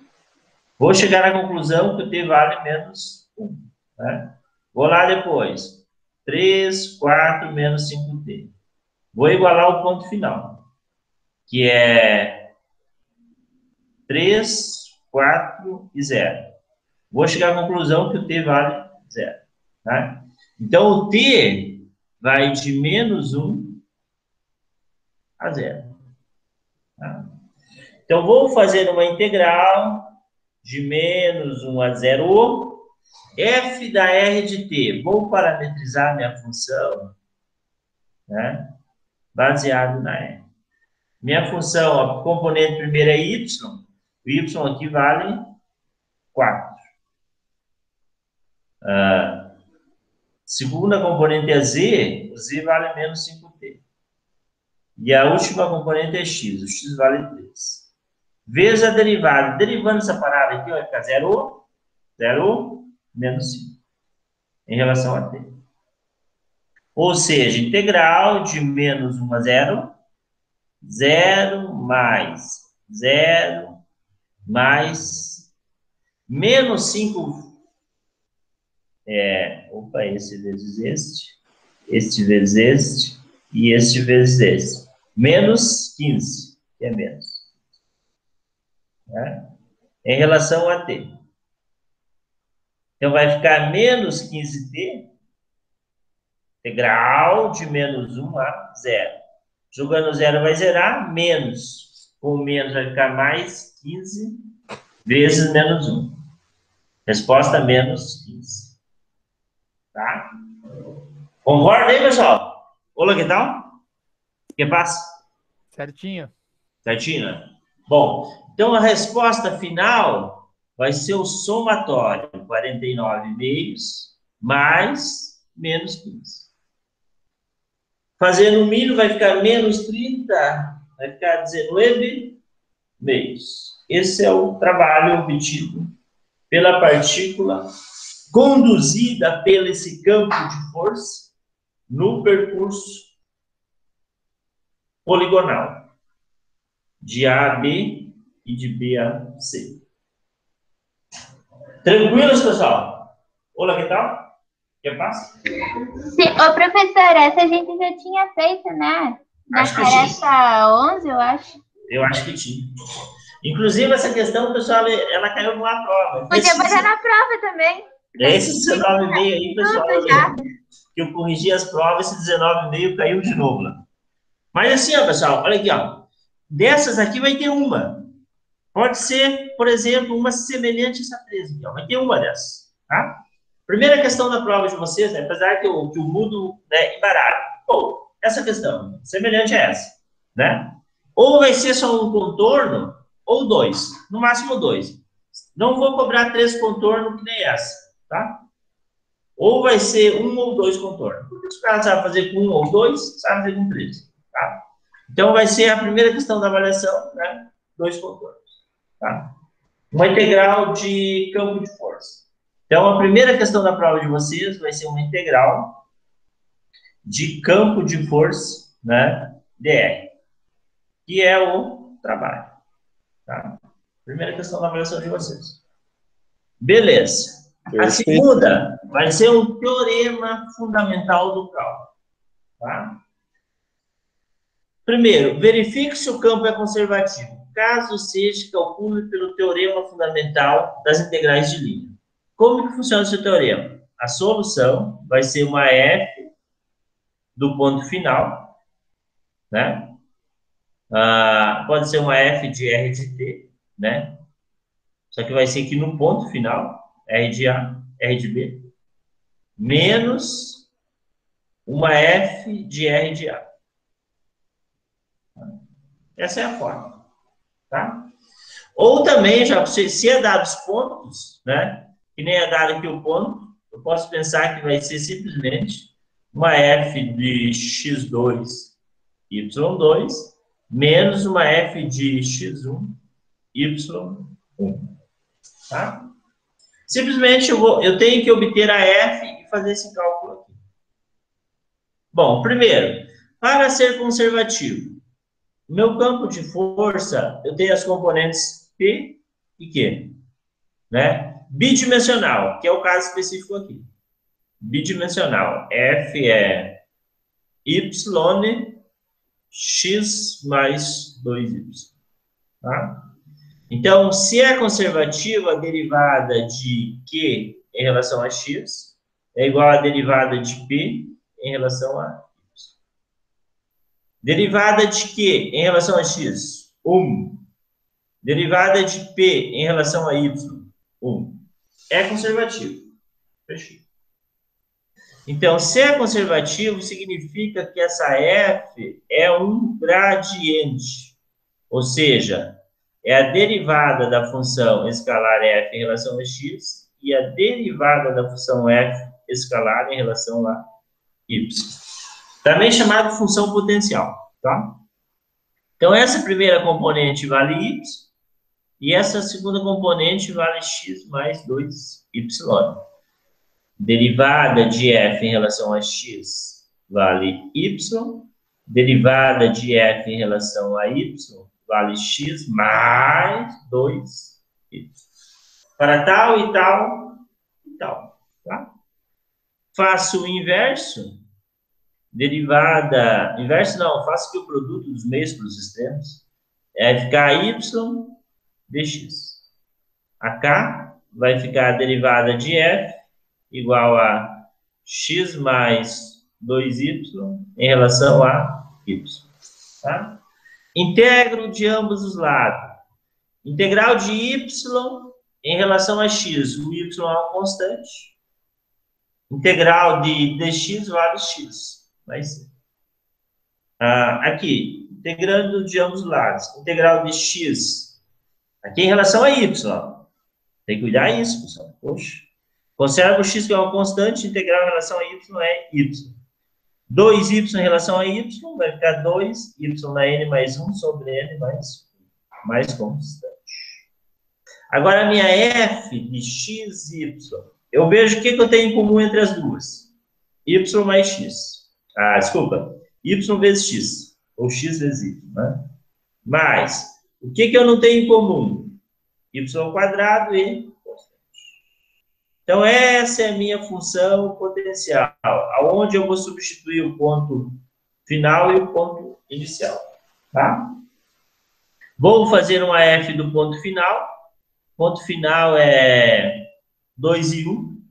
Vou chegar à conclusão que o t vale menos 1. Né? Vou lá depois. 3, 4, menos 5t. Vou igualar o ponto final, que é 3, 4 e 0. Vou chegar à conclusão que o t vale 0. Tá? Então, o t vai de menos 1 a 0. Tá? Então, vou fazer uma integral de menos 1 a 0. F da R de t. Vou parametrizar minha função, né, baseado na R. Minha função, a componente primeira é y. O y aqui vale 4. Segunda componente é z. O z vale menos 5t. E a última componente é x. O x vale 3. Vezes a derivada. Derivando essa parada aqui, vai ficar 0, 0, menos 5. Em relação a t. Ou seja, integral de menos 1 a 0, 0 mais 0 mais menos 5... Opa, esse vezes este vezes este, e este vezes este. Menos 15, que é menos. Né? Em relação a t. Então, vai ficar menos 15t, integral de menos 1 a 0. Jogando 0 vai zerar, menos. Com menos vai ficar mais 15 vezes menos 1. Resposta menos 15. Tá? Concorda aí, pessoal? Olá, que tal? Que passa? Certinho. Certinho, né? Bom, então a resposta final vai ser o somatório, 49,5 mais menos 15. Fazendo o mínimo vai ficar menos 30, vai ficar 19 meios. Esse é o trabalho obtido pela partícula conduzida pelo esse campo de força no percurso poligonal de A a B e de B a C. Tranquilos, pessoal? Olá, que tal? Quer passa? Sim, ô, professor, essa a gente já tinha feito, né? Na Acho que tarefa 11, eu acho. Eu acho que tinha. Inclusive, essa questão, pessoal, ela caiu numa prova. Podia botar na prova também. Esse 19,5 aí, pessoal, Tudo já. que eu corrigi as provas, esse 19,5 caiu de novo lá. Mas assim, ó, pessoal, olha aqui, ó. Dessas aqui vai ter uma. Pode ser, por exemplo, uma semelhante a essa 13 aqui, ó. Vai ter uma dessas, tá? Primeira questão da prova de vocês, né, apesar que eu mudo, né, embaralho. Pô, essa questão, semelhante a essa, né? Ou vai ser só um contorno, ou dois. No máximo dois. Não vou cobrar 3 contornos que nem essa, tá? Ou vai ser um ou dois contornos. Porque os caras sabem fazer com um ou dois, sabem fazer com 3, tá? Então, vai ser a primeira questão da avaliação, né? 2 contornos, tá? Uma integral de campo de força. Então, a primeira questão da prova de vocês vai ser uma integral de campo de força, né? dr, que é o trabalho, tá? Primeira questão da avaliação de vocês. Beleza. A segunda vai ser um teorema fundamental do cálculo, tá? Primeiro, verifique se o campo é conservativo. Caso seja, calcule pelo teorema fundamental das integrais de linha. Como que funciona esse teorema? A solução vai ser uma f do ponto final, né? Pode ser uma f de r de t, né? Só que vai ser aqui no ponto final, r de a, r de b, menos uma f de r de a. Essa é a forma, tá? Ou também, já se é dado os pontos, né? Que nem é dado aqui o ponto, eu posso pensar que vai ser simplesmente uma f de x2, y2, menos uma f de x1, y1, tá? Simplesmente eu tenho que obter a f e fazer esse cálculo aqui. Bom, primeiro, para ser conservativo, no meu campo de força, eu tenho as componentes P e Q, né? Bidimensional, que é o caso específico aqui. Bidimensional. F é Y, X mais 2Y. Tá? Então, se é conservativa, a derivada de Q em relação a X é igual à derivada de P em relação a Y. Derivada de Q em relação a X, 1. Derivada de P em relação a Y, 1. É conservativo. Fechou. Então, se é conservativo, significa que essa f é um gradiente. Ou seja, é a derivada da função escalar f em relação a x e a derivada da função f escalar em relação a y. Também chamada função potencial, tá? Então, essa primeira componente vale y e essa segunda componente vale x mais 2y. Derivada de f em relação a x vale y. Derivada de f em relação a y vale x mais 2y. para tal e tal e tal. Tá? Faço o inverso, derivada... Inverso não, faço aqui o produto dos meios para os extremos. Vai ficar y dx. Aqui vai ficar a derivada de f igual a x mais 2y em relação a y. Tá? Integro de ambos os lados. Integral de y em relação a x. O y é uma constante. Integral de dx vale x. Vai ser. Aqui, integrando de ambos os lados. Integral de x. Aqui em relação a y. Tem que cuidar disso, pessoal. Poxa. Conserva o x que é uma constante. Integral em relação a y é y. 2y em relação a y vai ficar 2y na n mais 1 sobre n mais constante. Agora, a minha f de x, y. Eu vejo o que eu tenho em comum entre as duas. Y mais x. Desculpa. Y vezes x. Ou x vezes y. Né? Mas, o que eu não tenho em comum? Y quadrado e constante. Então, essa é a minha função potencial. Aonde eu vou substituir o ponto final e o ponto inicial. Tá? Vou fazer uma f do ponto final. Ponto final é 2 e 1.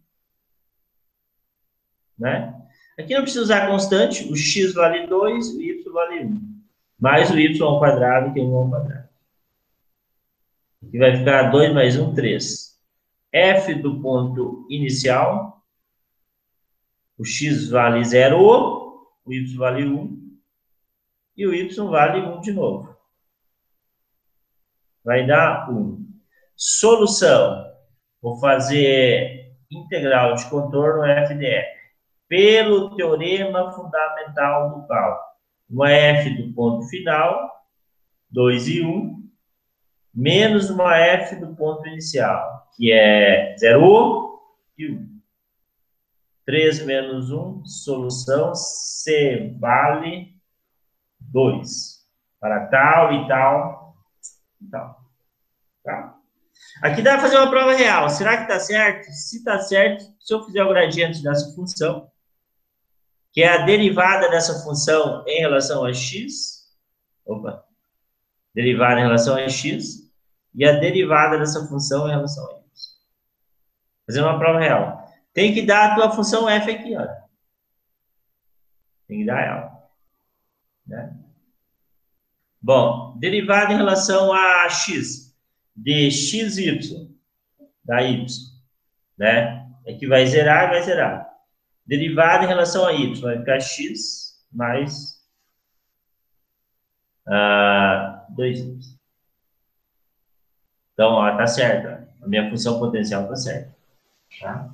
Né? Aqui não precisa usar constante. O x vale 2, o y vale 1. Mais o y ao quadrado, que é 1 ao quadrado. Aqui vai ficar 2 mais 1, 3. F do ponto inicial. O x vale 0, o y vale 1. E o y vale 1 de novo. Vai dar 1. Solução. Vou fazer integral de contorno f de f. Pelo teorema fundamental do cálculo. Uma f do ponto final, 2 e 1, menos uma f do ponto inicial, que é 0 e 1. 3 menos 1, solução C vale 2. Para tal e tal e tal. Tá? Aqui dá para fazer uma prova real. Será que está certo? Se está certo, se eu fizer o gradiente dessa função, que é a derivada dessa função em relação a x, derivada em relação a x, e a derivada dessa função em relação a y. Fazer uma prova real. Tem que dar a tua função f aqui, olha. Tem que dar ela. Né? Bom, derivada em relação a x, de xy, da y, né? Aqui vai zerar e vai zerar. Derivada em relação a y, vai ficar x mais 2y. Então, ó, tá certo. A minha função potencial tá certa. Tá?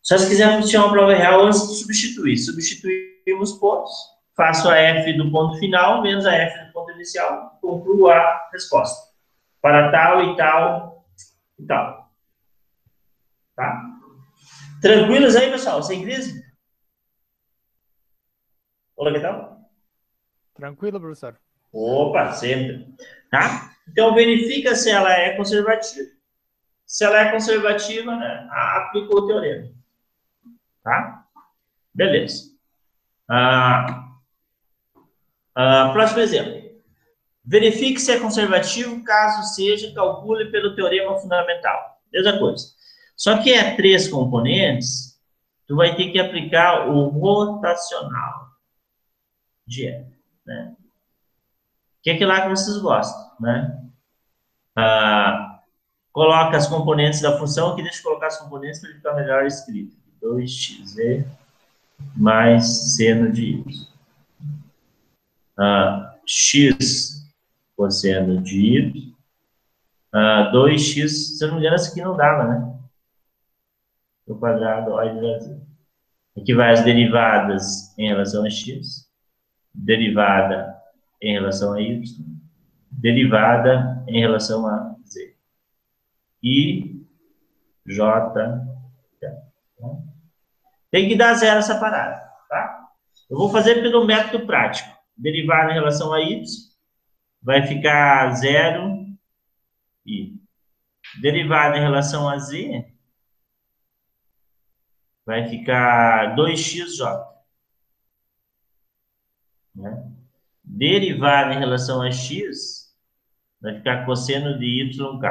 Só se quisermos tirar uma prova real antes de substituir. Substituímos pontos. Faço a f do ponto final menos a f do ponto inicial. Concluo a resposta. Para tal e tal e tal. Tá? Tranquilos aí, pessoal? Sem crise? Olá, que tal? Tranquilo, professor. Opa, sempre. Tá? Então, verifica se ela é conservativa. Se ela é conservativa, né, aplicou o teorema. Tá? Beleza. Próximo exemplo. Verifique se é conservativo, caso seja, calcule pelo teorema fundamental. Mesma coisa. Só que é 3 componentes, tu vai ter que aplicar o rotacional de F, né? Que é aquilo lá que vocês gostam, né? Coloca as componentes da função, aqui deixa eu colocar as componentes para ficar melhor escrito. 2xe mais seno de y. X cosseno de y. 2x, se eu não me engano, essa aqui não dava, né? O quadrado, olha de Brasil. Aqui vai as derivadas em relação a x, derivada em relação a y, derivada em relação a z. I, J, tem que dar zero essa parada, tá? Eu vou fazer pelo método prático. Derivada em relação a y, vai ficar 0 e derivada em relação a z vai ficar 2xj. Né? Derivada em relação a x vai ficar cosseno de yk.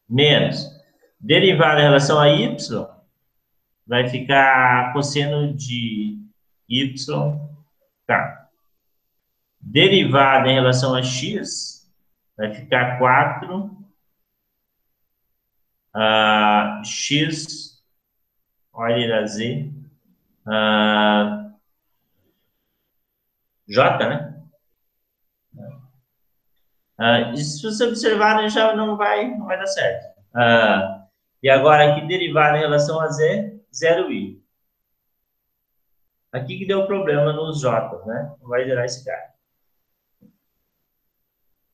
Menos. Derivada em relação a y vai ficar cosseno de yk. Derivada em relação a x vai ficar 4 x, olha da z, j, né? E se vocês observarem, já não vai dar certo. E agora aqui, derivada em relação a z, 0i. Aqui que deu problema nos j, né? Não vai gerar esse cara.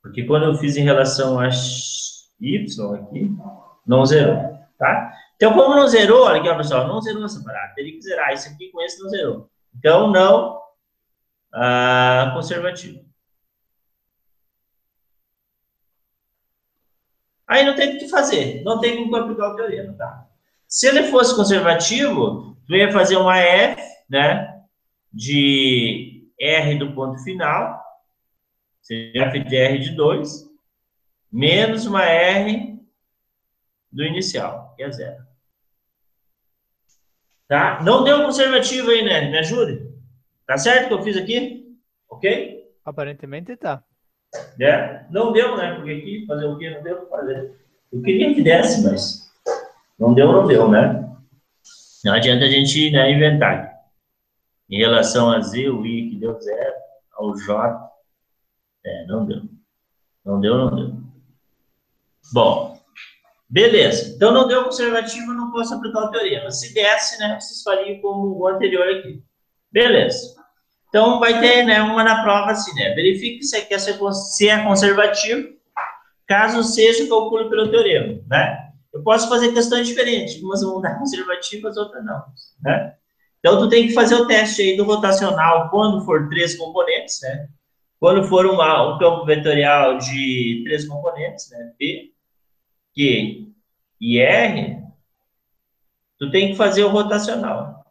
Porque quando eu fiz em relação a y aqui, não zerou, tá? Então, como não zerou, olha aqui, ó, pessoal, não zerou essa parada. Teria que zerar isso aqui com esse, não zerou. Então, não conservativo. Aí não tem o que fazer, não tem como aplicar o teorema, tá? Se ele fosse conservativo, tu ia fazer uma f, né, de r do ponto final, seria f de r de 2, menos uma r do inicial, que é 0. Tá? Não deu conservativo aí, né? Me ajude? Tá certo o que eu fiz aqui? Ok? Aparentemente tá. Não deu, né? Porque aqui fazer o quê? Não deu para fazer. Eu queria que desse, mas não deu, né? Não adianta a gente, né, inventar. Em relação a z, o i que deu 0, ao j, não deu. Não deu. Bom, beleza. Então não deu conservativo, eu não posso aplicar o teorema. Se desse, né, vocês fariam como o anterior aqui. Beleza. Então, vai ter, né, uma na prova assim, né? Verifique se é conservativo. Caso seja, calcule pelo teorema, né? Eu posso fazer questões diferentes. Umas vão dar conservativas, outras não, né? Então, tu tem que fazer o teste aí do rotacional quando for 3 componentes, né? Quando for um campo vetorial de 3 componentes, né? P, Q e R, tu tem que fazer o rotacional.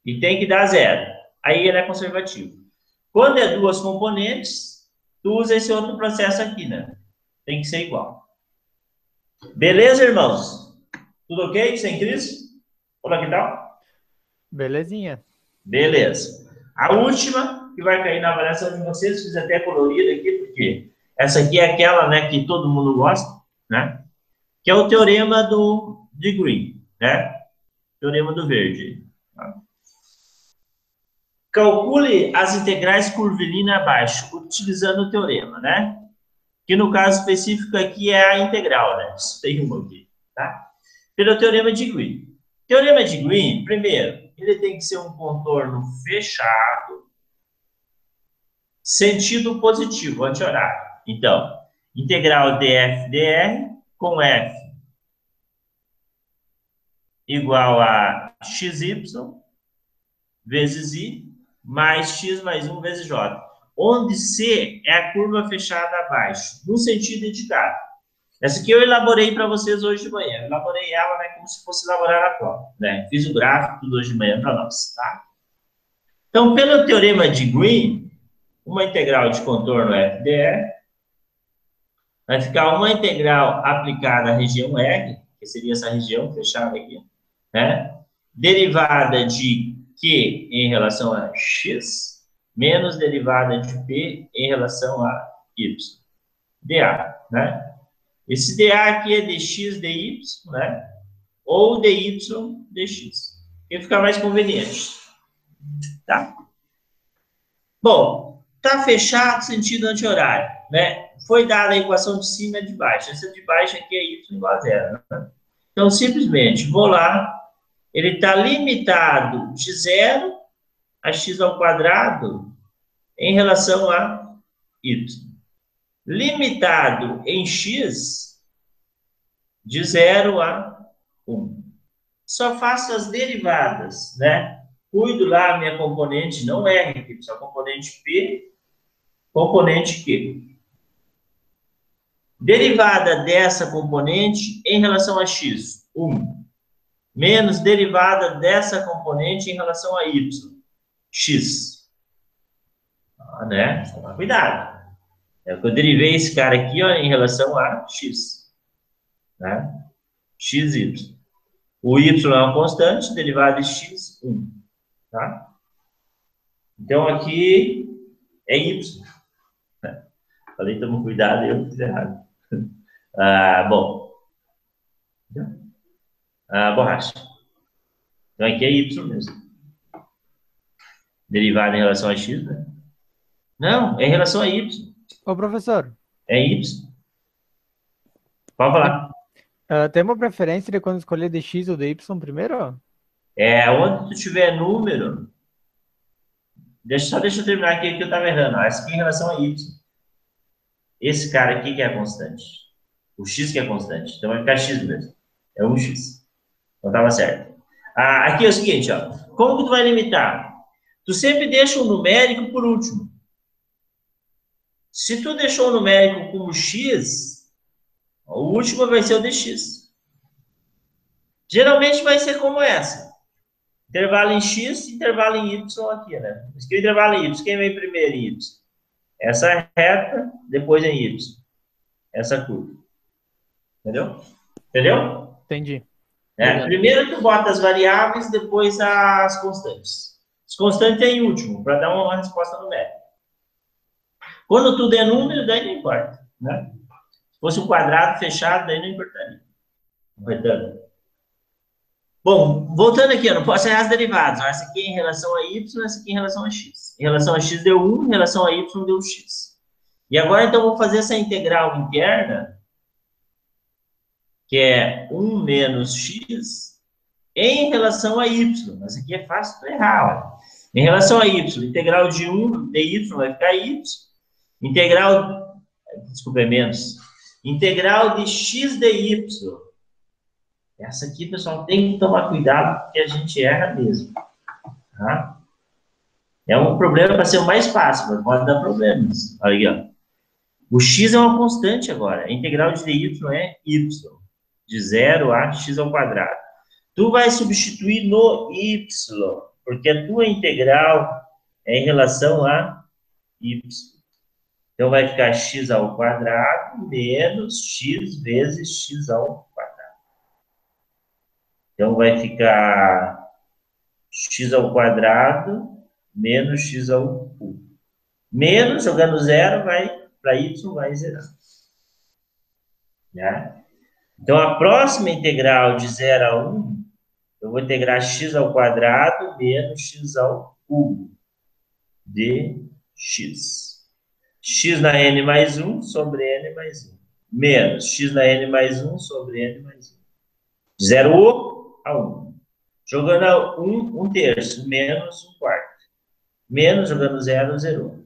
E tem que dar 0. Aí ele é conservativo. Quando é 2 componentes, tu usa esse outro processo aqui, né? Tem que ser igual. Beleza, irmãos? Tudo ok? Sem crise? Olá, que tal? Belezinha. Beleza. A última, que vai cair na avaliação de vocês, fiz até colorida aqui, porque essa aqui é aquela, né, que todo mundo gosta, né? Que é o teorema de Green, né? Teorema do verde. Tá? Calcule as integrais curvilínea abaixo, utilizando o teorema, né? Que no caso específico aqui é a integral, né? Isso tem uma aqui, tá? Pelo teorema de Green. Teorema de Green, primeiro, ele tem que ser um contorno fechado, sentido positivo, anti-horário. Então, integral df dr com f igual a xy vezes i mais x mais 1 vezes j. Onde C é a curva fechada abaixo, no sentido indicado. Essa aqui eu elaborei para vocês hoje de manhã. Eu elaborei ela, né, como se fosse elaborar a prova, né? Fiz o gráfico tudo hoje de manhã para nós, tá? Então, pelo teorema de Green, uma integral de contorno f dr vai ficar uma integral aplicada à região R, que seria essa região fechada aqui, né? Derivada de Q em relação a x, menos derivada de P em relação a y. dA, né? Esse dA aqui é dx dy, né? Ou dy dx. Que fica mais conveniente. Tá? Bom, tá fechado sentido anti-horário, né? Foi dada a equação de cima e de baixo. Essa de baixo aqui é y igual a 0, né? Então, simplesmente, vou lá. Ele está limitado de 0 a x ao quadrado em relação a y. Limitado em x de 0 a 1. Só faço as derivadas, né? Cuido lá a minha componente, não R, só componente P, componente Q. Derivada dessa componente em relação a x, 1. Menos derivada dessa componente em relação a y, x. Né? Toma cuidado. É que eu derivei esse cara aqui, ó, em relação a x. Né? X, y. O y é uma constante, derivada de x, 1. Tá? Então, aqui é y. Falei, toma cuidado, eu fiz errado. Bom. Borracha. Então, aqui é y mesmo. Derivada em relação a x, né? Não, é em relação a y. Ô, professor, É y. Pode falar. tem uma preferência de quando escolher de x ou de y primeiro? Onde tu tiver número... Deixa eu terminar aqui que eu estava errando. Esse aqui é em relação a y. Esse cara aqui que é a constante. O x que é a constante. Então vai ficar x mesmo. É 1x. Então estava certo. Aqui é o seguinte, ó. Como que tu vai limitar? Tu sempre deixa o numérico por último. Se tu deixou o numérico como x, o último vai ser o dx. Geralmente vai ser como essa. Intervalo em x, intervalo em y aqui, né? Escreve intervalo em y. Quem vem primeiro em y? Essa reta, depois em y. Essa curva. Entendeu? Entendeu? Entendi. Primeiro tu bota as variáveis, depois as constantes. As constantes é em último, para dar uma resposta numérica. Quando tudo é número, daí não importa. Né? Se fosse um quadrado fechado, daí não importaria. Retângulo. Bom, voltando aqui, eu não posso errar as derivadas. Essa aqui é em relação a y, essa aqui é em relação a x. Em relação a x deu 1, em relação a y deu x. E agora, então, eu vou fazer essa integral interna, que é 1 menos x, em relação a y. Essa aqui é fácil de errar. Ó. Em relação a y, integral de 1 dy vai ficar y. Integral, desculpa, é menos. Integral de x dy. Essa aqui, pessoal, tem que tomar cuidado, porque a gente erra mesmo. Tá? É um problema para ser o mais fácil, mas pode dar problemas. Olha aqui, ó. O x é uma constante agora. A integral de dy é y. De 0 a x ao quadrado. Tu vai substituir no y, porque a tua integral é em relação a y. Então, vai ficar x ao quadrado menos x vezes x ao quadrado. Então, vai ficar x ao quadrado menos x ao cubo. Menos, jogando zero, vai para y, vai zerar. Né? Então, a próxima integral de 0 a 1, eu vou integrar x ao quadrado menos x ao cubo de x. X na n mais 1 sobre n mais 1. Menos x na n mais 1 sobre n mais 1. De 0 a 1. Jogando a 1 terço, menos 1 quarto. Menos, jogando 0, 0.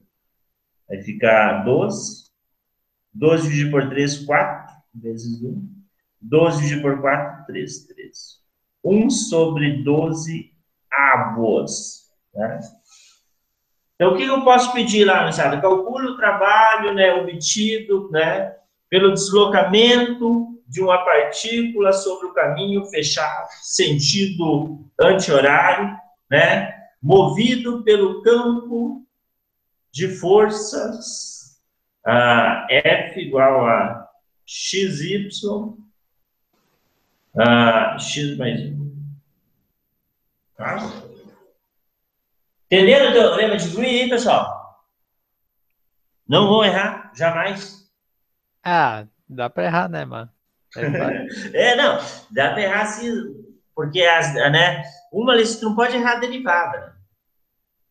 Vai ficar 12. 12 dividido por 3, 4. Vezes 1. 12 dividido por 4, 3. 13. 1 sobre 12 avos. Né? Então, o que eu posso pedir lá, moçada? Calcule o trabalho, né, obtido, né, pelo deslocamento de uma partícula sobre o caminho fechado, sentido anti-horário, né, movido pelo campo de forças F igual a XY, X mais 1. Tá? Entenderam o teorema de Green aí, pessoal? Não vão errar, jamais. Dá pra errar, né, mano? Não, dá pra errar sim, porque né, uma lista não pode errar a derivada. Né?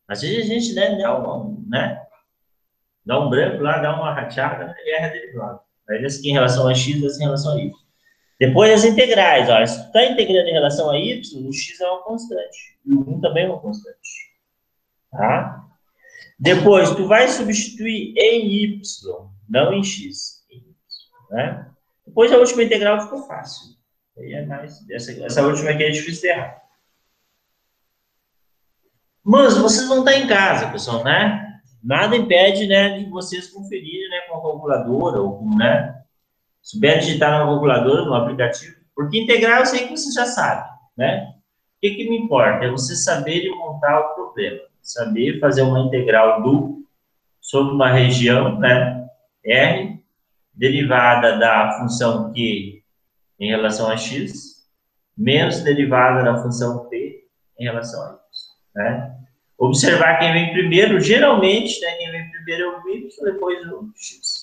Às vezes a gente dá um branco lá, dá uma rateada e erra a derivada. Aí esse aqui em relação a x, esse em relação a y. Depois as integrais, ó, se tu está integrando em relação a y, o x é uma constante. E o 1 também é uma constante. Tá? Depois, tu vai substituir em y, não em x. Né? Depois a última integral ficou fácil. Aí é mais, essa última aqui é difícil de errar. Mas vocês vão estar em casa, pessoal, né? Nada impede, né, de vocês conferirem, né, com a calculadora ou com, né? souber digitar no calculador, no aplicativo, porque integral eu sei que você já sabe, né? O que me importa? É você saber montar o problema, saber fazer uma integral sobre uma região, né? R, derivada da função Q em relação a x, menos derivada da função P em relação a y, né? Observar quem vem primeiro, geralmente, né, quem vem primeiro é o y, depois o x.